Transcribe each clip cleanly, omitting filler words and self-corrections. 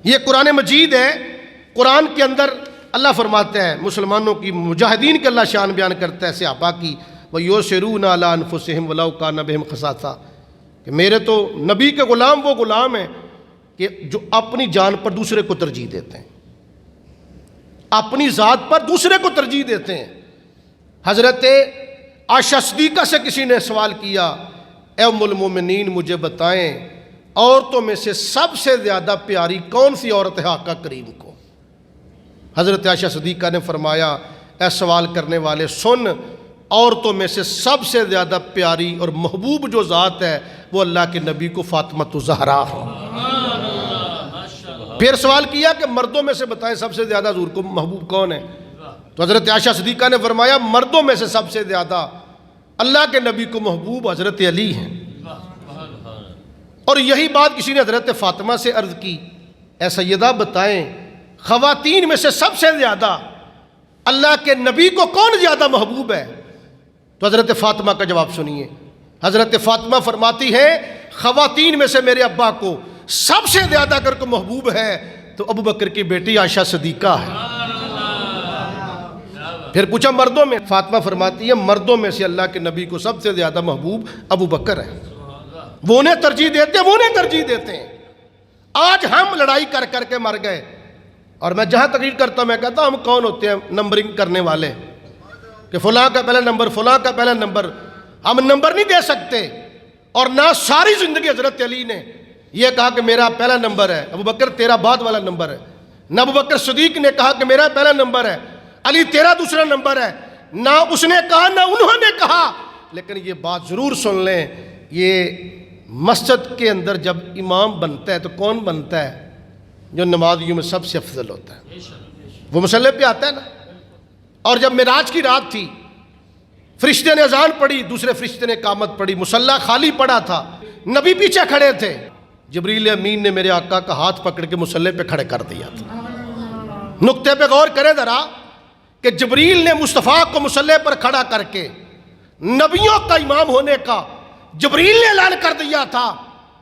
یہ قرآن مجید ہے۔ قرآن کے اندر اللہ فرماتا ہے مسلمانوں کی، مجاہدین کے اللہ شان بیان کرتا ہے صحابہ کی، وَيُؤْثِرُونَ عَلَىٰ أَنفُسِهِمْ وَلَوْ كَانَ بِهِمْ خَصَاصَةٌ، کہ میرے تو نبی کے غلام وہ غلام ہیں کہ جو اپنی جان پر دوسرے کو ترجیح دیتے ہیں، اپنی ذات پر دوسرے کو ترجیح دیتے ہیں۔ حضرت عائشہ صدیقہ سے کسی نے سوال کیا، اے ام المومنین مجھے بتائیں عورتوں میں سے سب سے زیادہ پیاری کون سی عورت ہے آقا کریم کو؟ حضرت عائشہ صدیقہ نے فرمایا، اے سوال کرنے والے سن، عورتوں میں سے سب سے زیادہ پیاری اور محبوب جو ذات ہے وہ اللہ کے نبی کو فاطمۃ الزہرا ہے۔ پھر سوال کیا کہ مردوں میں سے بتائیں سب سے زیادہ حضور کو محبوب کون ہے؟ تو حضرت عائشہ صدیقہ نے فرمایا مردوں میں سے سب سے زیادہ اللہ کے نبی کو محبوب حضرت علی ہیں۔ اور یہی بات کسی نے حضرت فاطمہ سے عرض کی، اے سیدہ بتائیں خواتین میں سے سب سے زیادہ اللہ کے نبی کو کون زیادہ محبوب ہے؟ تو حضرت فاطمہ کا جواب سنیے۔ حضرت فاطمہ فرماتی ہے خواتین میں سے میرے ابا کو سب سے زیادہ اگر کو محبوب ہے تو ابو بکر کی بیٹی عائشہ صدیقہ ہے۔ پھر پوچھا مردوں میں؟ فاطمہ فرماتی ہے مردوں میں سے اللہ کے نبی کو سب سے زیادہ محبوب ابو بکر ہے، وہ انہیں ترجیح دیتے ہیں، وہ انہیں ترجیح دیتے ہیں۔ آج ہم لڑائی کر کر کے مر گئے، اور میں جہاں تقریر کرتا ہوں میں کہتا ہوں ہم کون ہوتے ہیں نمبرنگ کرنے والے، کہ فلاں کا پہلا نمبر، فلاں کا پہلا نمبر، ہم نمبر نہیں دے سکتے۔ اور نہ ساری زندگی حضرت علی نے یہ کہا کہ میرا پہلا نمبر ہے، ابو بکر تیرا بعد والا نمبر ہے، نہ ابو بکر صدیق نے کہا کہ میرا پہلا نمبر ہے، علی تیرا دوسرا نمبر ہے، نہ اس نے کہا نہ انہوں نے کہا۔ لیکن یہ بات ضرور سن لیں، یہ مسجد کے اندر جب امام بنتا ہے تو کون بنتا ہے؟ جو نمازیوں میں سب سے افضل ہوتا ہے، وہ مصلی پہ آتا ہے نا۔ اور جب معراج کی رات تھی، فرشتے نے اذان پڑھی، دوسرے فرشتے نے اقامت پڑھی، مصلی خالی پڑا تھا، نبی پیچھے کھڑے تھے، جبریل امین نے میرے آقا کا ہاتھ پکڑ کے مصلی پہ کھڑے کر دیا تھا۔ نقطے پہ غور کرے ذرا کہ جبریل نے مصطفیٰ کو مصلی پر کھڑا کر کے نبیوں کا امام ہونے کا جبریل نے اعلان کر دیا تھا،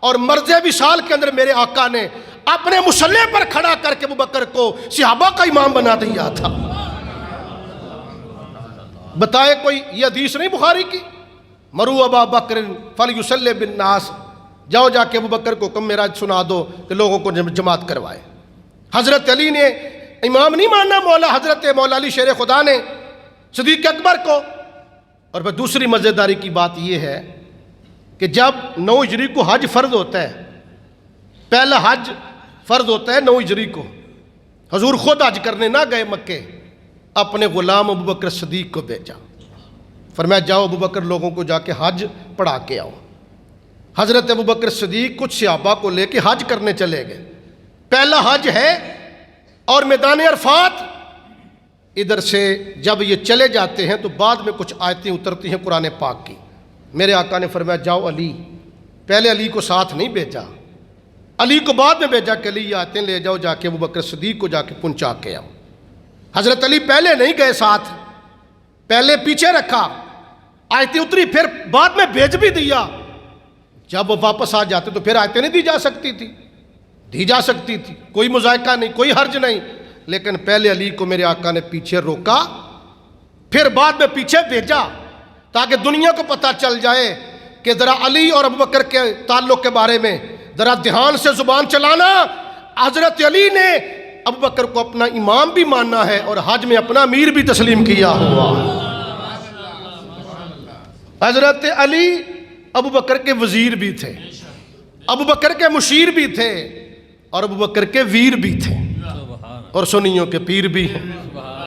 اور مرض وصال کے اندر میرے آقا نے اپنے مصلی پر کھڑا کر کے ابو بکر کو صحابہ کا امام بنا دیا تھا۔ بتائے کوئی یہ حدیث نہیں بخاری کی؟ مرو ابا بکر فلیصلی بالناس، جاؤ جا کے ابو بکر کو کم معراج سنا دو کہ لوگوں کو جماعت کروائے۔ حضرت علی نے امام نہیں ماننا مولا حضرت مولا علی شیر خدا نے صدیق اکبر کو۔ اور پھر دوسری مزیداری کی بات یہ ہے کہ جب 9 ہجری کو حج فرض ہوتا ہے، پہلا حج فرض ہوتا ہے 9 ہجری کو، حضور خود حج کرنے نہ گئے مکے، اپنے غلام ابو بکر صدیق کو بھیجا، فرمایا جاؤ ابو بکر لوگوں کو جا کے حج پڑھا کے آؤ۔ حضرت ابو بکر صدیق کچھ صحابہ کو لے کے حج کرنے چلے گئے، پہلا حج ہے، اور میدان عرفات ادھر سے جب یہ چلے جاتے ہیں تو بعد میں کچھ آیتیں اترتی ہیں قرآن پاک کی۔ میرے آقا نے فرمایا جاؤ علی، پہلے علی کو ساتھ نہیں بھیجا، علی کو بعد میں بھیجا کہ علی یہ آیتیں لے جاؤ جا کے ابو بکر صدیق کو جا کے پہنچا کے آؤ۔ حضرت علی پہلے نہیں گئے ساتھ، پہلے پیچھے رکھا، آیتیں اتری پھر بعد میں بھیج بھی دیا۔ جب وہ واپس آ جاتے تو پھر آیتیں نہیں دی جا سکتی تھی، دی جا سکتی تھی، کوئی مذائقہ نہیں، کوئی حرج نہیں، لیکن پہلے علی کو میرے آقا نے پیچھے روکا، پھر بعد میں پیچھے بھیجا، تاکہ دنیا کو پتہ چل جائے کہ ذرا علی اور ابو بکر کے تعلق کے بارے میں ذرا دھیان سے زبان چلانا۔ حضرت علی نے ابو بکر کو اپنا امام بھی ماننا ہے اور حج میں اپنا امیر بھی تسلیم کیا ہوا۔ حضرت علی ابو بکر کے وزیر بھی تھے، ابو بکر کے مشیر بھی تھے، اور ابو بکر کے ویر بھی تھے، اور سنیوں کے پیر بھی ہیں۔